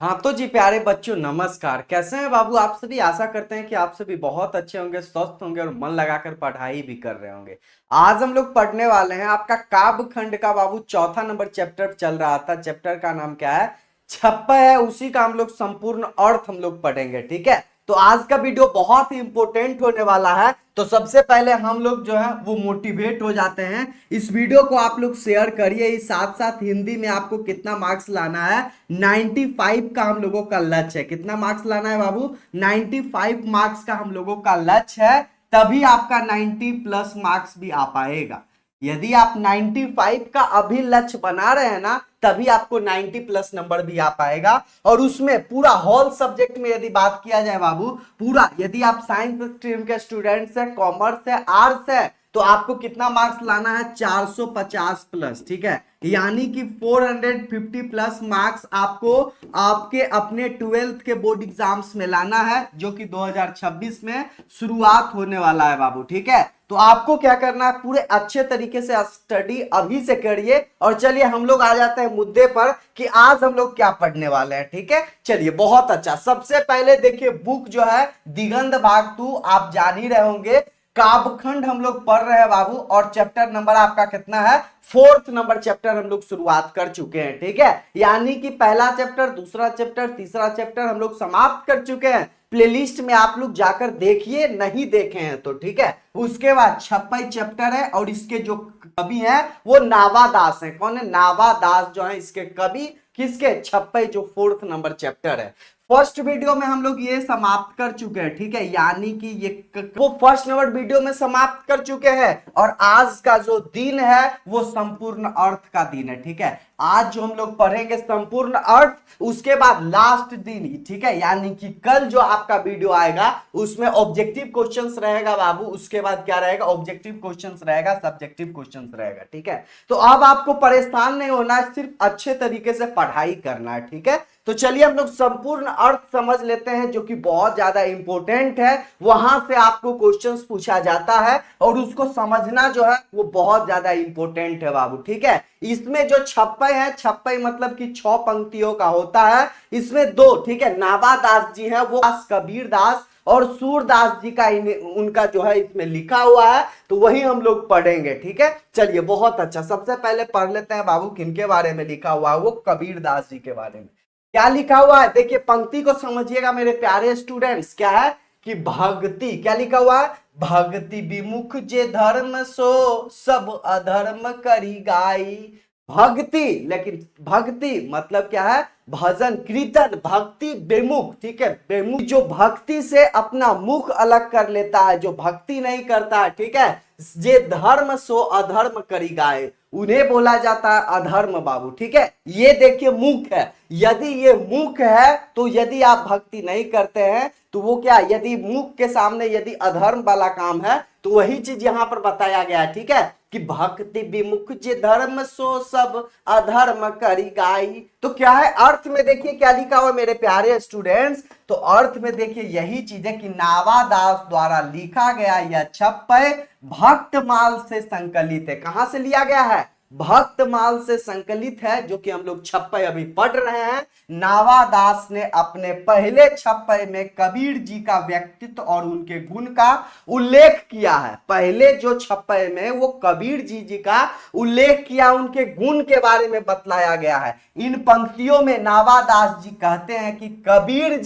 हाँ तो जी प्यारे बच्चों नमस्कार। कैसे हैं बाबू आप सभी। आशा करते हैं कि आप सभी बहुत अच्छे होंगे, स्वस्थ होंगे और मन लगाकर पढ़ाई भी कर रहे होंगे। आज हम लोग पढ़ने वाले हैं आपका काव्य खंड का बाबू चौथा नंबर चैप्टर चल रहा था। चैप्टर का नाम क्या है? छप्पा है। उसी का हम लोग संपूर्ण अर्थ हम लोग पढ़ेंगे। ठीक है, तो आज का वीडियो बहुत ही इंपॉर्टेंट होने वाला है। तो सबसे पहले हम लोग जो है वो मोटिवेट हो जाते हैं। इस वीडियो को आप लोग शेयर करिए। इस साथ साथ हिंदी में आपको कितना मार्क्स लाना है? 95 का हम लोगों का लक्ष्य है। कितना मार्क्स लाना है बाबू? 95 मार्क्स का हम लोगों का लक्ष्य है। तभी आपका 90 प्लस मार्क्स भी आ पाएगा। यदि आप 95 का अभी लक्ष्य बना रहे हैं ना, तभी आपको 90 प्लस नंबर भी आ पाएगा। और उसमें पूरा होल सब्जेक्ट में यदि बात किया जाए बाबू, पूरा यदि आप साइंस स्ट्रीम के स्टूडेंट्स है, कॉमर्स है, आर्ट्स है, तो आपको कितना मार्क्स लाना है? 450 प्लस। ठीक है, यानी कि 450 प्लस मार्क्स आपको आपके अपने 12th के बोर्ड एग्जाम्स में लाना है, जो कि 2026 में शुरुआत होने वाला है बाबू। ठीक है, तो आपको क्या करना है? पूरे अच्छे तरीके से स्टडी अभी से करिए। और चलिए हम लोग आ जाते हैं मुद्दे पर कि आज हम लोग क्या पढ़ने वाले हैं। ठीक है, चलिए बहुत अच्छा। सबसे पहले देखिए, बुक जो है दिगंत भाग 2 आप जान ही रहे होंगे। काव्यखंड हम लोग पढ़ रहे हैं बाबू, और चैप्टर नंबर आपका कितना है? फोर्थ नंबर चैप्टर हम लोग शुरुआत कर चुके हैं। ठीक है, यानी कि पहला चैप्टर, दूसरा चैप्टर, तीसरा चैप्टर हम लोग समाप्त कर चुके हैं। प्लेलिस्ट में आप लोग जाकर देखिए, नहीं देखे हैं तो। ठीक है, उसके बाद 26 चैप्टर है, और इसके जो कवि हैं वो नावादास हैं। कौन है? नावादास जो है इसके कवि। किसके? 26 जो फोर्थ नंबर चैप्टर है। फर्स्ट वीडियो में हम लोग ये समाप्त कर चुके हैं। ठीक है, यानी कि ये वो फर्स्ट नंबर वीडियो में समाप्त कर चुके हैं। और आज का जो दिन है वो संपूर्ण अर्थ का दिन है। ठीक है, आज जो हम लोग पढ़ेंगे संपूर्ण अर्थ, उसके बाद लास्ट दिन। ठीक है, यानी कि कल जो आपका वीडियो आएगा उसमें ऑब्जेक्टिव क्वेश्चंस रहेगा बाबू। उसके बाद क्या रहेगा? ऑब्जेक्टिव क्वेश्चंस रहेगा, सब्जेक्टिव क्वेश्चंस रहेगा। ठीक है, तो अब आपको परेशान नहीं होना है, सिर्फ अच्छे तरीके से पढ़ाई करना है। ठीक है, तो चलिए हम लोग संपूर्ण अर्थ समझ लेते हैं, जो कि बहुत ज्यादा इंपॉर्टेंट है। वहां से आपको क्वेश्चंस पूछा जाता है, और उसको समझना जो है वो बहुत ज्यादा इंपॉर्टेंट है बाबू। ठीक है, इसमें जो छप्पय है, छप्पय मतलब कि 6 पंक्तियों का होता है। इसमें दो, ठीक है, नावादास जी है, वो कबीर दास और सूरदास जी का उनका जो है इसमें लिखा हुआ है, तो वही हम लोग पढ़ेंगे। ठीक है, चलिए बहुत अच्छा। सबसे पहले पढ़ लेते हैं बाबू किनके बारे में लिखा हुआ है। वो कबीर दास जी के बारे में क्या लिखा हुआ है। देखिए पंक्ति को समझिएगा मेरे प्यारे स्टूडेंट्स। क्या है कि भक्ति, क्या लिखा हुआ है? भक्ति विमुख जे धर्म सो सब अधर्म करी गाई। भक्ति, लेकिन भक्ति मतलब क्या है? भजन कीर्तन। भक्ति विमुख, ठीक है, विमुख जो भक्ति से अपना मुख अलग कर लेता है, जो भक्ति नहीं करता है। ठीक है, जे धर्म सो अधर्म करी गाए, उन्हें बोला जाता है अधर्म बाबू। ठीक है, ये देखिए मुख है। यदि ये मुख है तो यदि आप भक्ति नहीं करते हैं तो वो क्या? यदि मुख के सामने यदि अधर्म वाला काम है तो वही चीज यहां पर बताया गया है। ठीक है, कि भक्ति विमुख जे धर्म सो सब अधर्म करी गाई। तो क्या है अर्थ में? देखिए क्या लिखा हुआ मेरे प्यारे स्टूडेंट्स। तो अर्थ में देखिए यही चीज है कि नावादास द्वारा लिखा गया यह छप्पय भक्तमाल से संकलित है। कहां से लिया गया है? भक्तमाल से संकलित है, जो कि हम लोग छप्पय अभी पढ़ रहे हैं। नावादास ने अपने पहले छप्पय में कबीर जी का व्यक्तित्व और उनके गुण का उल्लेख किया है। पहले जो छप्पय में वो कबीर जी का उल्लेख किया, उनके गुण के बारे में बतलाया गया है। इन पंक्तियों में नावादास जी कहते हैं कि कबीर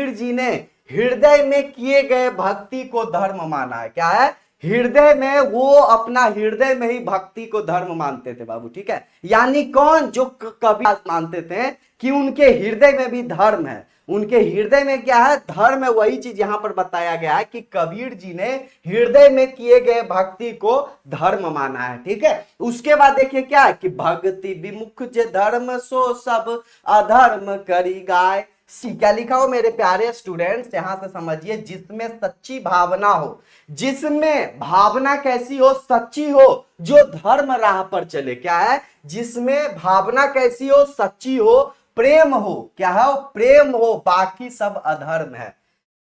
जी ने हृदय में किए गए भक्ति को धर्म माना है। क्या है? हृदय में, वो अपना हृदय में ही भक्ति को धर्म मानते थे बाबू। ठीक है, यानी कौन? जो कबीर मानते थे कि उनके हृदय में भी धर्म है। उनके हृदय में क्या है? धर्म है। वही चीज यहां पर बताया गया है कि कबीर जी ने हृदय में किए गए भक्ति को धर्म माना है। ठीक है, उसके बाद देखिए क्या है कि भक्ति विमुख जे धर्म सो सब अधर्म करी गाय। क्या लिखा हो मेरे प्यारे स्टूडेंट्स? यहां से समझिए, जिसमें सच्ची भावना हो, जिसमें भावना कैसी हो? सच्ची हो, जो धर्म राह पर चले। क्या है? जिसमें भावना कैसी हो? सच्ची हो, प्रेम हो। क्या है? प्रेम हो, बाकी सब अधर्म है।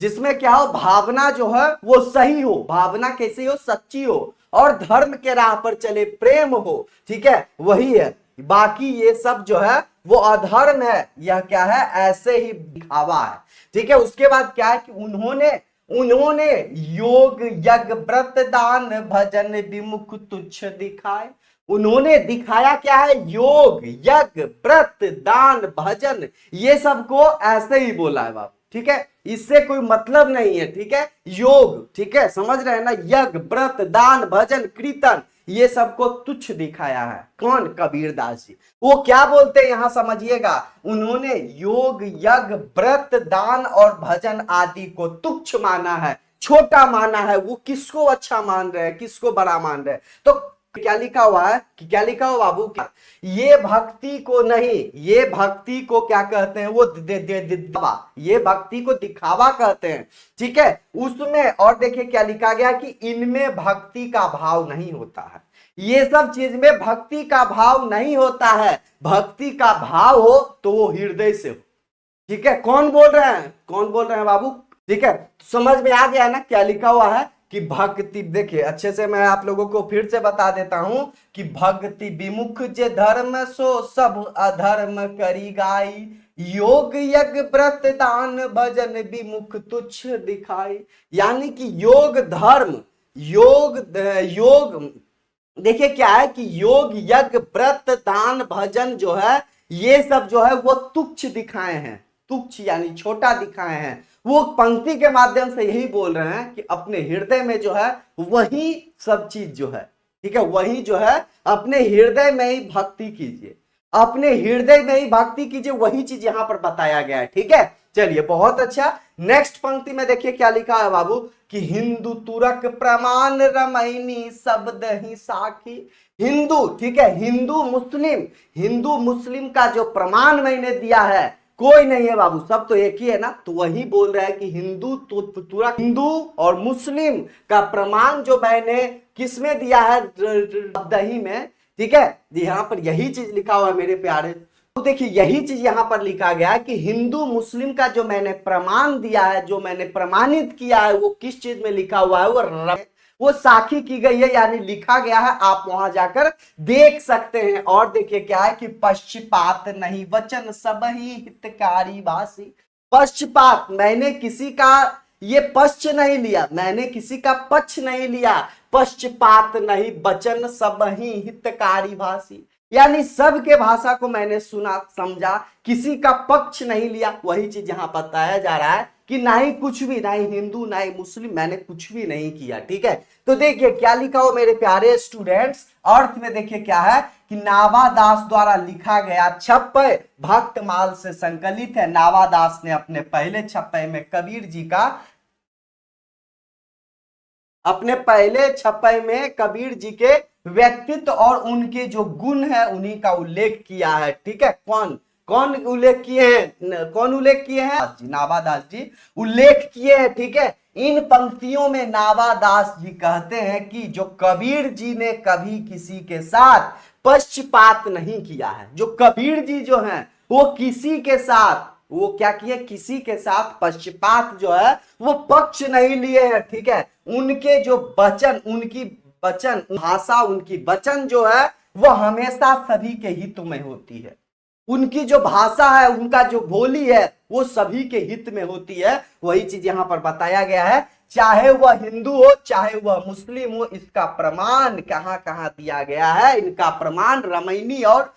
जिसमें क्या हो? भावना जो है वो सही हो। भावना कैसी हो? सच्ची हो, और धर्म के राह पर चले, प्रेम हो। ठीक है, वही है। बाकी ये सब जो है वो अधर्म है, यह क्या है, ऐसे ही दिखावा है। ठीक है, उसके बाद क्या है कि उन्होंने उन्होंने योग यज्ञ व्रत दान भजन विमुख तुच्छ दिखाए। उन्होंने दिखाया क्या है, योग यज्ञ व्रत दान भजन, ये सबको ऐसे ही बोला है बाबू। ठीक है, इससे कोई मतलब नहीं है। ठीक है, योग, ठीक है, समझ रहे हैं ना, यज्ञ व्रत दान भजन कीर्तन, ये सबको तुच्छ दिखाया है। कौन, कबीरदास जी। वो क्या बोलते हैं यहां समझिएगा, उन्होंने योग यज्ञ व्रत दान और भजन आदि को तुच्छ माना है, छोटा माना है। वो किसको अच्छा मान रहे हैं, किसको बड़ा मान रहे हैं। तो क्या लिखा हुआ है कि, क्या लिखा हुआ बाबू, क्या ये भक्ति को नहीं, ये भक्ति को क्या कहते हैं, वो दिखावा, ये भक्ति को दिखावा कहते हैं। ठीक है, उसमें और देखिए क्या लिखा गया कि इनमें भक्ति का भाव नहीं होता है, ये सब चीज में भक्ति का भाव नहीं होता है। भक्ति का भाव हो तो वो हृदय से हो। ठीक है, कौन बोल रहे हैं, कौन बोल रहे हैं बाबू। ठीक है, समझ में आ गया ना क्या लिखा हुआ है कि भक्ति, देखिए अच्छे से मैं आप लोगों को फिर से बता देता हूं कि भक्ति विमुख जे धर्म सो सब अधर्म करी गाई, योग यज्ञ व्रत दान भजन विमुख तुच्छ दिखाई। यानी कि योग धर्म, योग योग, देखिए क्या है कि योग यज्ञ व्रत दान भजन जो है, ये सब जो है वो तुच्छ दिखाए हैं। तुच्छ यानी छोटा दिखाए हैं। वो पंक्ति के माध्यम से यही बोल रहे हैं कि अपने हृदय में जो है वही सब चीज जो है, ठीक है, वही जो है अपने हृदय में ही भक्ति कीजिए, अपने हृदय में ही भक्ति कीजिए, वही चीज यहां पर बताया गया है। ठीक है, चलिए बहुत अच्छा। नेक्स्ट पंक्ति में देखिए क्या लिखा है बाबू कि हिंदू तुरक प्रमाण रमैनी शब्द ही साखी। हिंदू, ठीक है, हिंदू मुस्लिम, हिंदू मुस्लिम का जो प्रमाण मैंने दिया है, कोई नहीं है बाबू, सब तो एक ही है ना। तो वही बोल रहा है कि हिंदू तुरक, हिंदू और मुस्लिम का प्रमाण जो मैंने किसमें दिया है, दही में। ठीक है, यहाँ पर यही चीज लिखा हुआ है मेरे प्यारे। तो देखिए यही चीज यहां पर लिखा गया है कि हिंदू मुस्लिम का जो मैंने प्रमाण दिया है, जो मैंने प्रमाणित किया है, वो किस चीज में लिखा हुआ है, वो साखी की गई है, यानी लिखा गया है। आप वहां जाकर देख सकते हैं। और देखिए क्या है कि पक्षपात नहीं वचन सब ही हितकारी भाषी। पक्षपात, मैंने किसी का ये पक्ष नहीं लिया, मैंने किसी का पक्ष नहीं लिया। पक्षपात नहीं वचन सब ही हितकारी भाषी, यानी सबके भाषा को मैंने सुना समझा, किसी का पक्ष नहीं लिया। वही चीज यहां बताया जा रहा है कि ना ही कुछ भी, ना ही हिंदू ना ही मुस्लिम, मैंने कुछ भी नहीं किया। ठीक है, तो देखिए क्या लिखा हो मेरे प्यारे स्टूडेंट्स, अर्थ में देखिए क्या है कि नावादास द्वारा लिखा गया छप्पय भक्तमाल से संकलित है। नावादास ने अपने पहले छप्पय में कबीर जी का, अपने पहले छप्पय में कबीर जी के व्यक्तित्व और उनके जो गुण है उन्हीं का उल्लेख किया है। ठीक है, कौन कौन उल्लेख किए हैं, कौन उल्लेख किए हैं, नावादास जी उल्लेख किए हैं। ठीक है, इन पंक्तियों में नावादास जी कहते हैं कि जो कबीर जी ने कभी किसी के साथ पक्षपात नहीं किया है। जो कबीर जी जो हैं वो किसी के साथ, वो क्या किए, किसी के साथ पक्षपात जो है वो पक्ष नहीं लिए हैं। ठीक है, उनके जो वचन, उनकी वचन भाषा, उनकी वचन जो है वो हमेशा सभी के हित में होती है। उनकी जो भाषा है, उनका जो बोली है वो सभी के हित में होती है। वही चीज यहां पर बताया गया है, चाहे वह हिंदू हो चाहे वह मुस्लिम हो। इसका प्रमाण कहां कहां दिया गया है, इनका प्रमाण रमैनी और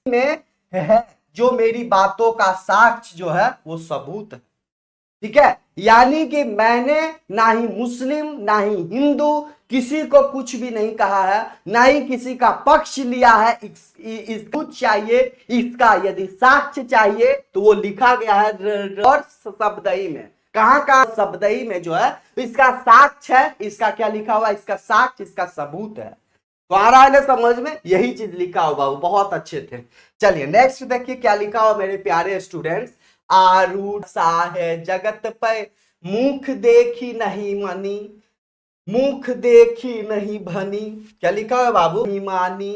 में है, जो मेरी बातों का साक्ष्य जो है वो सबूत है। ठीक है, यानी कि मैंने ना ही मुस्लिम ना ही हिंदू किसी को कुछ भी नहीं कहा है, ना ही किसी का पक्ष लिया है। इसको चाहिए, इसका यदि साक्ष्य चाहिए तो वो लिखा गया है और शब्दई में। कहां का शब्दई में जो है इसका साक्ष्य है, इसका क्या लिखा हुआ है, इसका साक्ष्य, इसका सबूत है। तो आ रहा है ना समझ में, यही चीज लिखा हुआ, बहुत अच्छे थे। चलिए नेक्स्ट देखिए क्या लिखा हुआ मेरे प्यारे स्टूडेंट्स, आरूढ़ सा है जगत पे मुख देखी नहीं मनी, मुख देखी नहीं भनी। क्या लिखा है बाबू, मानी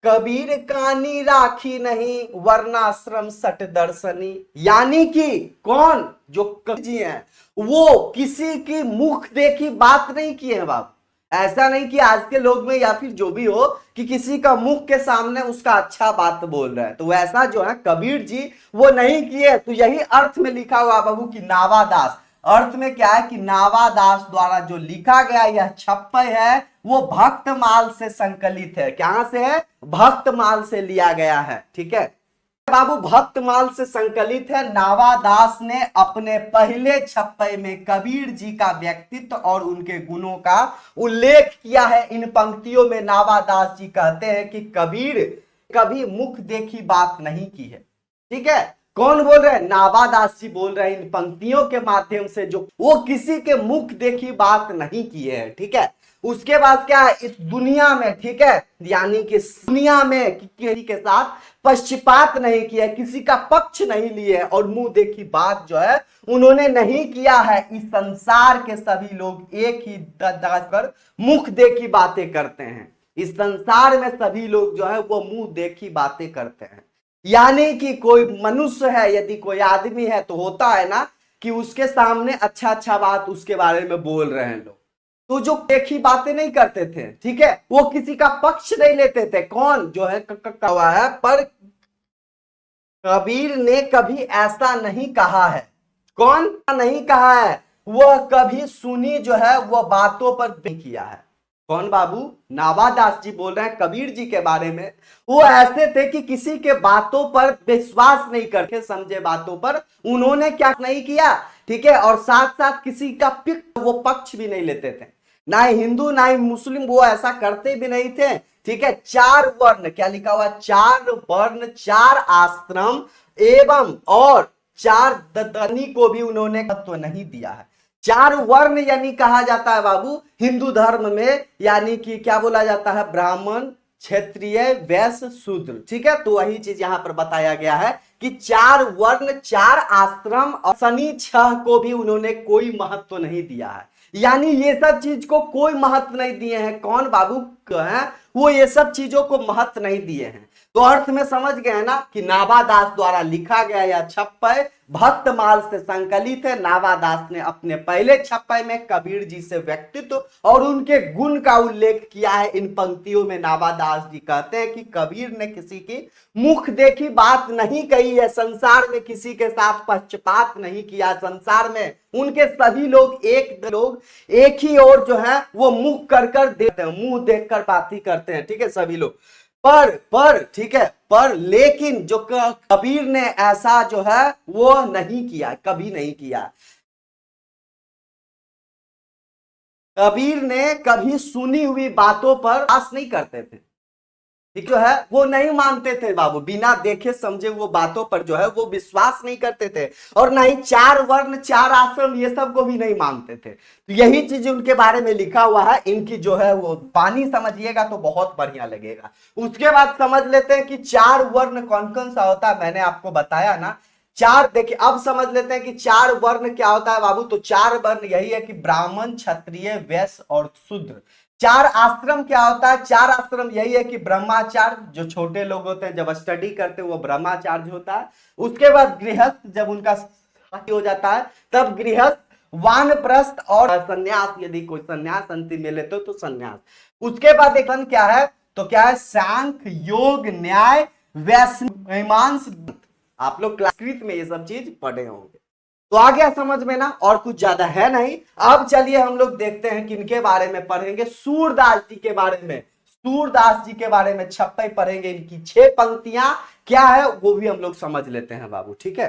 कबीर कानी राखी नहीं वर्णाश्रम सट दर्शनी। यानी कि कौन, जो कबीर जी हैं वो किसी की मुख देखी बात नहीं किए हैं बाबू, ऐसा नहीं कि आज के लोग में या फिर जो भी हो कि किसी का मुख के सामने उसका अच्छा बात बोल रहा है, तो वैसा जो है कबीर जी वो नहीं किए। तो यही अर्थ में लिखा हुआ बाबू की नावादास, अर्थ में क्या है कि नावादास द्वारा जो लिखा गया यह छप्पय है वो भक्तमाल से संकलित है। कहां से है? भक्तमाल से लिया गया है। ठीक है बाबू, भक्तमाल से संकलित है। नावादास ने अपने पहले छप्पय में कबीर जी का व्यक्तित्व और उनके गुणों का उल्लेख किया है। इन पंक्तियों में नावादास जी कहते हैं कि कबीर कभी मुख देखी बात नहीं की है। ठीक है, कौन बोल रहे हैं? नावादास जी बोल रहे हैं इन पंक्तियों के माध्यम से, जो वो किसी के मुख देखी बात नहीं किए हैं। ठीक है, उसके बाद क्या है? इस दुनिया में, ठीक है, यानी कि दुनिया में किसी के साथ पक्षपात नहीं किया, किसी का पक्ष नहीं लिए और मुंह देखी बात जो है उन्होंने नहीं किया है। इस संसार के सभी लोग एक ही कर मुख देखी बातें करते हैं। इस संसार में सभी लोग जो है वो मुंह देखी बातें करते हैं। यानी कि कोई मनुष्य है, यदि कोई आदमी है तो होता है ना कि उसके सामने अच्छा अच्छा बात उसके बारे में बोल रहे हैं लोग, तो जो देखी बातें नहीं करते थे, ठीक है, वो किसी का पक्ष नहीं लेते थे। कौन जो है हुआ है, पर कबीर ने कभी ऐसा नहीं कहा है। कौन नहीं कहा है? वह कभी सुनी जो है वह बातों पर नहीं किया है। कौन बाबू? नावादास जी बोल रहे हैं कबीर जी के बारे में। वो ऐसे थे कि किसी के बातों पर विश्वास नहीं करते, समझे बातों पर उन्होंने क्या नहीं किया। ठीक है, और साथ साथ किसी का वो पक्ष भी नहीं लेते थे, ना ही हिंदू ना ही मुस्लिम, वो ऐसा करते भी नहीं थे। ठीक है, चार वर्ण, क्या लिखा हुआ? चार वर्ण, चार आश्रम एवं और चार ददनी को भी उन्होंने महत्व नहीं दिया है। चार वर्ण यानी कहा जाता है बाबू हिंदू धर्म में, यानी कि क्या बोला जाता है? ब्राह्मण, क्षत्रिय, वैश्य, शूद्र। ठीक है, तो वही चीज यहां पर बताया गया है कि चार वर्ण, चार आश्रम और शनि छह को भी उन्होंने कोई महत्व नहीं दिया है। यानी ये सब चीज को कोई महत्व नहीं दिए हैं। कौन बाबू है? वो ये सब चीजों को महत्व नहीं दिए हैं। तो अर्थ में समझ गए ना कि नावादास द्वारा लिखा गया यह छप्पय भक्तमाल से संकलित है। नावादास ने अपने पहले छप्पय में कबीर जी से व्यक्तित्व और उनके गुण का उल्लेख किया है। इन पंक्तियों में नावादास जी कहते हैं कि कबीर ने किसी की मुख देखी बात नहीं कही है, संसार में किसी के साथ पक्षपात नहीं किया, संसार में उनके सभी लोग एक ही ओर जो है वो मुख कर देते हैं, मुंह देखकर बात ही करते हैं। ठीक है, सभी लोग पर ठीक है, पर लेकिन जो कबीर ने ऐसा जो है वो नहीं किया, कभी नहीं किया। कबीर ने कभी सुनी हुई बातों पर आस नहीं करते थे। ठीक जो है वो नहीं मानते थे बाबू, बिना देखे समझे वो बातों पर जो है वो विश्वास नहीं करते थे, और ना ही चार वर्ण, चार आश्रम ये सब को भी नहीं मानते थे। तो यही चीज उनके बारे में लिखा हुआ है। इनकी जो है वो पानी समझिएगा तो बहुत बढ़िया लगेगा। उसके बाद समझ लेते हैं कि चार वर्ण कौन कौन सा होता है। मैंने आपको बताया ना चार, देखिए अब समझ लेते हैं कि चार वर्ण क्या होता है बाबू। तो चार वर्ण यही है कि ब्राह्मण, क्षत्रिय, वैश्य और शूद्र। चार आश्रम क्या होता है? चार आश्रम यही है कि ब्रह्माचार्य, जो छोटे लोग होते हैं जब स्टडी करते हैं वो ब्रह्माचार्य होता है। उसके बाद गृहस्थ, जब उनका शादी हो जाता है तब गृहस्थ, वानप्रस्थ और सन्यास, यदि कोई सन्यास अंतिम में लेते हो तो सन्यास। उसके बाद एक क्या है? तो क्या है? सांख्य, योग, न्याय, वैशेषिक। आप लोग संस्कृत में ये सब चीज पढ़े होंगे। तो आ गया समझ में ना, और कुछ ज्यादा है नहीं। अब चलिए हम लोग देखते हैं किनके बारे में पढ़ेंगे। सूरदास जी के बारे में, सूरदास जी के बारे में छप्पय पढ़ेंगे। इनकी 6 पंक्तियां क्या है वो भी हम लोग समझ लेते हैं बाबू। ठीक है,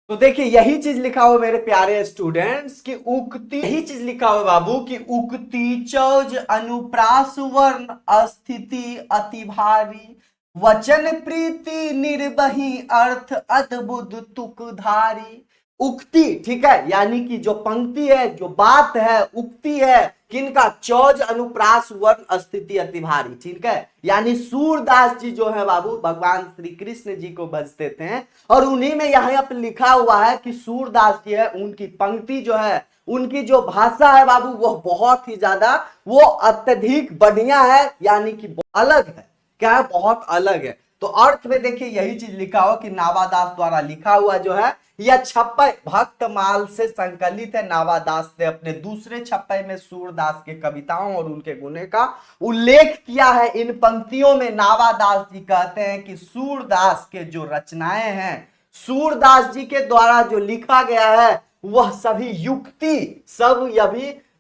तो देखिए यही चीज लिखा हुआ मेरे प्यारे स्टूडेंट्स की उक्ति, यही चीज लिखा हुआ बाबू की उक्ति चौज अनुप्रास वर्ण अस्थिति अति भारी वचन प्रीति निर्बही अर्थ अद्भुत तुकधारी। उक्ति, ठीक है, यानी कि जो पंक्ति है, जो बात है, उक्ति है किनका? चौज अनुप्रास वर्ण स्थिति अति भारी। ठीक है, यानी सूरदास जी जो है बाबू भगवान श्री कृष्ण जी को भजते थे, और उन्हीं में यहाँ पर लिखा हुआ है कि सूरदास जी है, उनकी पंक्ति जो है, उनकी जो भाषा है बाबू वह बहुत ही ज्यादा, वो अत्यधिक बढ़िया है, यानी कि अलग है। क्या है? बहुत अलग है। तो अर्थ में देखिए यही चीज लिखा हुआ कि नावादास द्वारा लिखा हुआ जो है यह छप्पय भक्तमाल से संकलित है। नावादास ने अपने दूसरे छप्पय में सूरदास के कविताओं और उनके गुणे का उल्लेख किया है। इन पंक्तियों में नावादास जी कहते हैं कि सूरदास के जो रचनाएं हैं, सूरदास जी के द्वारा जो लिखा गया है वह सभी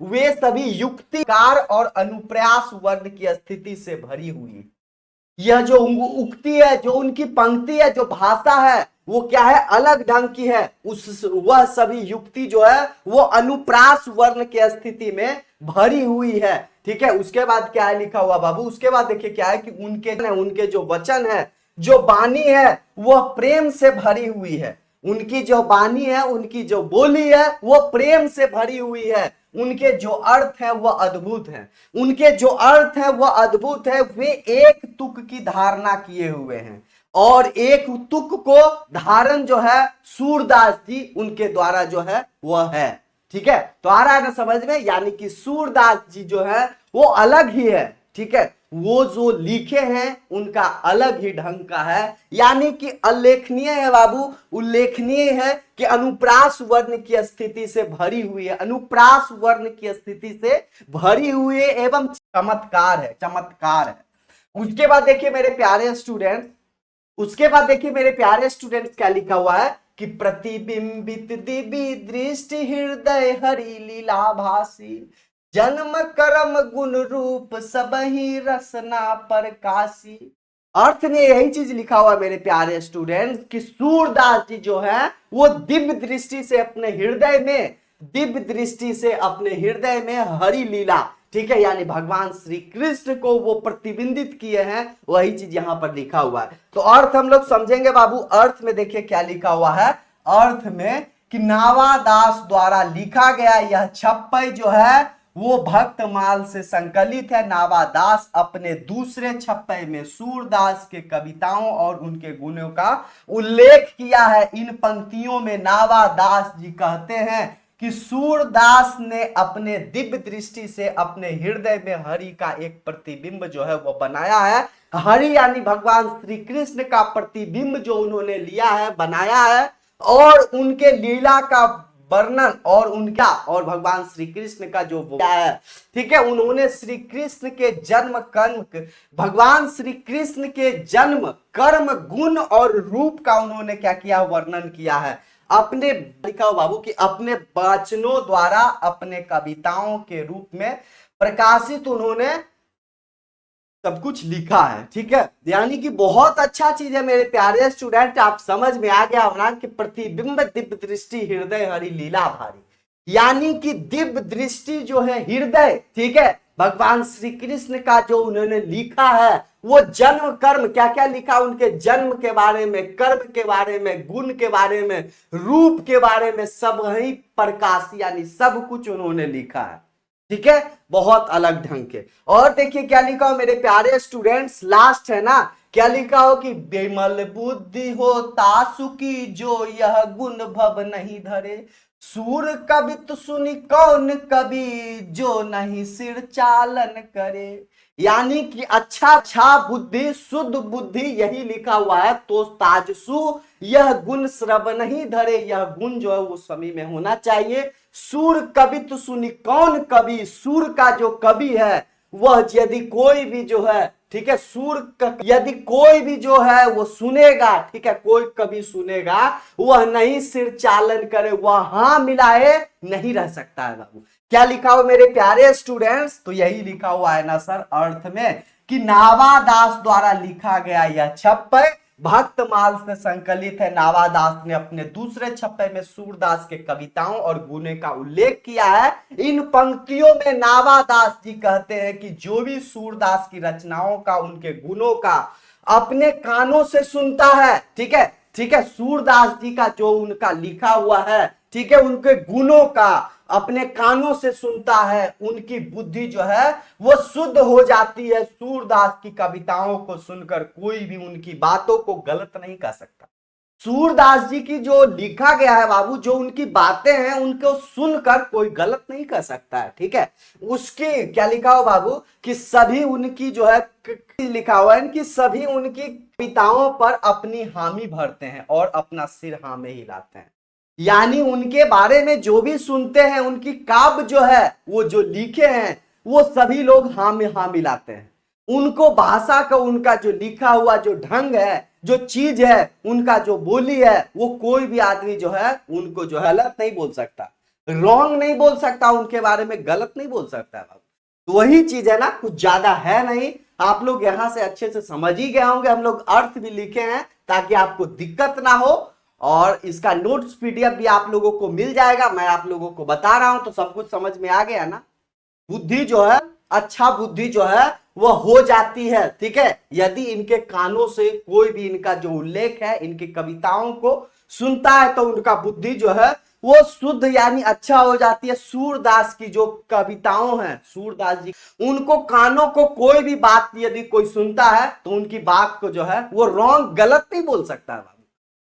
वे सभी युक्तिकार और अनुप्रयास वर्ण की स्थिति से भरी हुई। यह जो उक्ति है, जो उनकी पंक्ति है, जो भाषा है, वो क्या है, अलग ढंग की है। वह सभी युक्ति जो है वो अनुप्रास वर्ण के स्थिति में भरी हुई है। ठीक है, उसके बाद क्या है लिखा हुआ बाबू, उसके बाद देखिए क्या है कि उनके जो वचन है, जो वाणी है, वह प्रेम से भरी हुई है। उनकी जो वाणी है, उनकी जो बोली है, वो प्रेम से भरी हुई है। उनके जो अर्थ है वह अद्भुत है। उनके जो अर्थ है वह अद्भुत है। वे एक तुक की धारणा किए हुए हैं और एक तुक को धारण जो है सूरदास जी उनके द्वारा जो है वह है। ठीक है, तो आ रहा है ना समझ में, यानी कि सूरदास जी जो है वो अलग ही है। ठीक है, वो जो लिखे हैं उनका अलग ही ढंग का है, यानी कि अल्लेखनीय है बाबू, उल्लेखनीय है कि अनुप्रास वर्ण की स्थिति से भरी हुई है, अनुप्रास वर्ण की स्थिति से भरी हुई है एवं चमत्कार है, चमत्कार है। उसके बाद देखिए मेरे प्यारे स्टूडेंट्स, क्या लिखा हुआ है कि प्रतिबिंबित दिव्य दृष्टि हृदय हरि लीला भासी, जन्म कर्म गुण रूप सबही रसना प्रकाशी। अर्थ में यही चीज लिखा हुआ है मेरे प्यारे स्टूडेंट्स कि सूरदास जी जो है वो दिव्य दृष्टि से अपने हृदय में हरि लीला, ठीक है, यानी भगवान श्री कृष्ण को वो प्रतिबिंबित किए हैं, वही चीज यहां पर लिखा हुआ है। तो अर्थ हम लोग समझेंगे बाबू। अर्थ में देखिए क्या लिखा हुआ है, अर्थ में कि नावादास द्वारा लिखा गया यह छप्पय जो है वो भक्तमाल से संकलित है। नावादास अपने दूसरे छप्पय में सूरदास के कविताओं और उनके गुणों का उल्लेख किया है। इन पंक्तियों में नावादास जी कहते हैं कि सूरदास ने अपने दिव्य दृष्टि से अपने हृदय में हरि का एक प्रतिबिंब जो है वो बनाया है। हरि यानी भगवान श्री कृष्ण का प्रतिबिंब जो उन्होंने लिया है, बनाया है, और उनके लीला का वर्णन और भगवान श्री कृष्ण का जो क्या है, ठीक है, उन्होंने श्री कृष्ण के भगवान श्री कृष्ण के जन्म कर्म गुण और रूप का उन्होंने क्या किया, वर्णन किया है। अपने लिखा हो बाबू कि अपने वचनों द्वारा अपने कविताओं के रूप में प्रकाशित उन्होंने सब कुछ लिखा है। ठीक है, यानी कि बहुत अच्छा चीज है मेरे प्यारे स्टूडेंट, आप समझ में आ गया होना कि प्रतिबिंब दिव्य दृष्टि हृदय हरि लीला भारी, यानी कि दिव्य दृष्टि जो है हृदय, ठीक है, भगवान श्री कृष्ण का जो उन्होंने लिखा है वो जन्म कर्म, क्या क्या लिखा, उनके जन्म के बारे में, कर्म के बारे में, गुण के बारे में, रूप के बारे में, सब ही प्रकाश यानी सब कुछ उन्होंने लिखा है। ठीक है, बहुत अलग ढंग के। और देखिए क्या लिखा हो मेरे प्यारे स्टूडेंट्स, लास्ट है ना, क्या लिखा हो कि बेमल बुद्धि हो तासु की जो यह गुण भव नहीं धरे, सूर कवित सुनी कौन कवि जो नहीं सिर चालन करे। यानी कि अच्छा बुद्धि, शुद्ध बुद्धि, यही लिखा हुआ है। तो ताजसु यह गुण श्रवण नहीं धरे, यह गुण जो है वो सभी में होना चाहिए। सूर कवित सुनी कौन कवि, सूर का जो कवि है वह यदि कोई भी जो है, ठीक है, यदि कोई भी जो है वो सुनेगा, ठीक है, कोई कवि सुनेगा, वह नहीं सिर चालन करे, वह हाँ मिलाए नहीं रह सकता है बाबू। क्या लिखा हुआ मेरे प्यारे स्टूडेंट्स, तो यही लिखा हुआ है ना सर अर्थ में कि नावादास द्वारा लिखा गया यह छप्पय भक्तमाल से संकलित है। नावादास ने अपने दूसरे छप्पय में सूरदास के कविताओं और गुणे का उल्लेख किया है। इन पंक्तियों में नावादास जी कहते हैं कि जो भी सूरदास की रचनाओं का, उनके गुणों का अपने कानों से सुनता है, ठीक है, ठीक है, सूरदास जी का जो उनका लिखा हुआ है, ठीक है, उनके गुणों का अपने कानों से सुनता है, उनकी बुद्धि जो है वो शुद्ध हो जाती है। सूरदास की कविताओं को सुनकर कोई भी उनकी बातों को गलत नहीं कर सकता। सूरदास जी की जो लिखा गया है बाबू, जो उनकी बातें हैं, उनको सुनकर कोई गलत नहीं कर सकता है। ठीक है, उसकी क्या लिखा हो बाबू कि सभी उनकी जो है लिखा हुआ है कि सभी उनकी कविताओं पर अपनी हामी भरते हैं और अपना सिर हाँ में हिलाते हैं। यानी उनके बारे में जो भी सुनते हैं, उनकी काव्य जो है, वो जो लिखे हैं, वो सभी लोग हाँ में हाँ मिलाते हैं। उनको भाषा का, उनका जो लिखा हुआ जो ढंग है, जो चीज है, उनका जो बोली है, वो कोई भी आदमी जो है उनको जो है गलत नहीं बोल सकता, रॉन्ग नहीं बोल सकता, उनके बारे में गलत नहीं बोल सकता। तो वही चीज है ना, कुछ ज्यादा है नहीं। आप लोग यहां से अच्छे से समझ ही गए होंगे, हम लोग अर्थ भी लिखे हैं ताकि आपको दिक्कत ना हो। और इसका नोट्स पीडीएफ भी आप लोगों को मिल जाएगा, मैं आप लोगों को बता रहा हूं तो सब कुछ समझ में आ गया ना। बुद्धि जो है, अच्छा बुद्धि जो है वह हो जाती है, ठीक है, यदि इनके कानों से कोई भी इनका जो उल्लेख है, इनकी कविताओं को सुनता है तो उनका बुद्धि जो है वो शुद्ध यानी अच्छा हो जाती है। सूरदास की जो कविताओं हैं, सूरदास जी, उनको कानों को कोई भी बात यदि कोई सुनता है तो उनकी बात को जो है वो रॉन्ग, गलत नहीं बोल सकता है,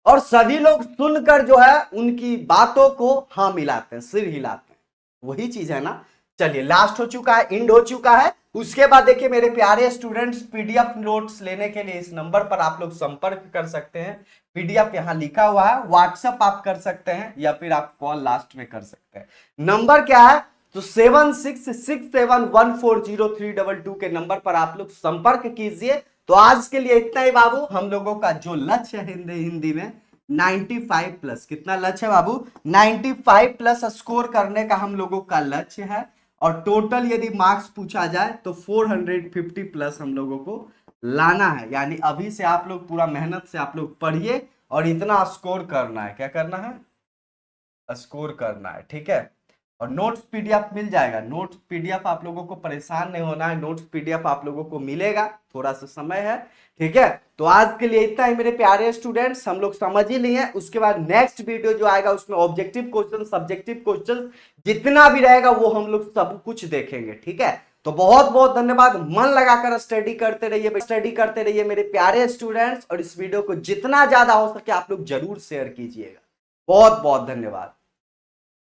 और सभी लोग सुनकर जो है उनकी बातों को हाँ मिलाते हैं, सिर हिलाते हैं। वही चीज है ना। चलिए, लास्ट हो चुका है, एंड हो चुका है। उसके बाद देखिए मेरे प्यारे स्टूडेंट्स, पीडीएफ नोट्स लेने के लिए इस नंबर पर आप लोग संपर्क कर सकते हैं। पीडीएफ यहां लिखा हुआ है, व्हाट्सएप आप कर सकते हैं या फिर आप कॉल लास्ट में कर सकते हैं। नंबर क्या है तो 7667140322 के नंबर पर आप लोग संपर्क कीजिए। तो आज के लिए इतना ही बाबू। हम लोगों का जो लक्ष्य है हिंदी में 95 प्लस, कितना लक्ष्य है बाबू, 95 प्लस स्कोर करने का हम लोगों का लक्ष्य है। और टोटल यदि मार्क्स पूछा जाए तो 450 प्लस हम लोगों को लाना है। यानी अभी से आप लोग पूरा मेहनत से आप लोग पढ़िए और इतना स्कोर करना है। क्या करना है, स्कोर करना है, ठीक है। और नोट्स पीडीएफ मिल जाएगा, नोट्स पीडीएफ आप लोगों को परेशान नहीं होना है, नोट्स पीडीएफ आप लोगों को मिलेगा, थोड़ा सा समय है, ठीक है। तो आज के लिए इतना ही मेरे प्यारे स्टूडेंट्स, हम लोग समझ ही लिए हैं। उसके बाद नेक्स्ट वीडियो जो आएगा उसमें ऑब्जेक्टिव क्वेश्चन, सब्जेक्टिव क्वेश्चन जितना भी रहेगा वो हम लोग सब कुछ देखेंगे, ठीक है। तो बहुत बहुत धन्यवाद। मन लगाकर स्टडी करते रहिए मेरे प्यारे स्टूडेंट्स, और इस वीडियो को जितना ज्यादा हो सके आप लोग जरूर शेयर कीजिएगा। बहुत बहुत धन्यवाद।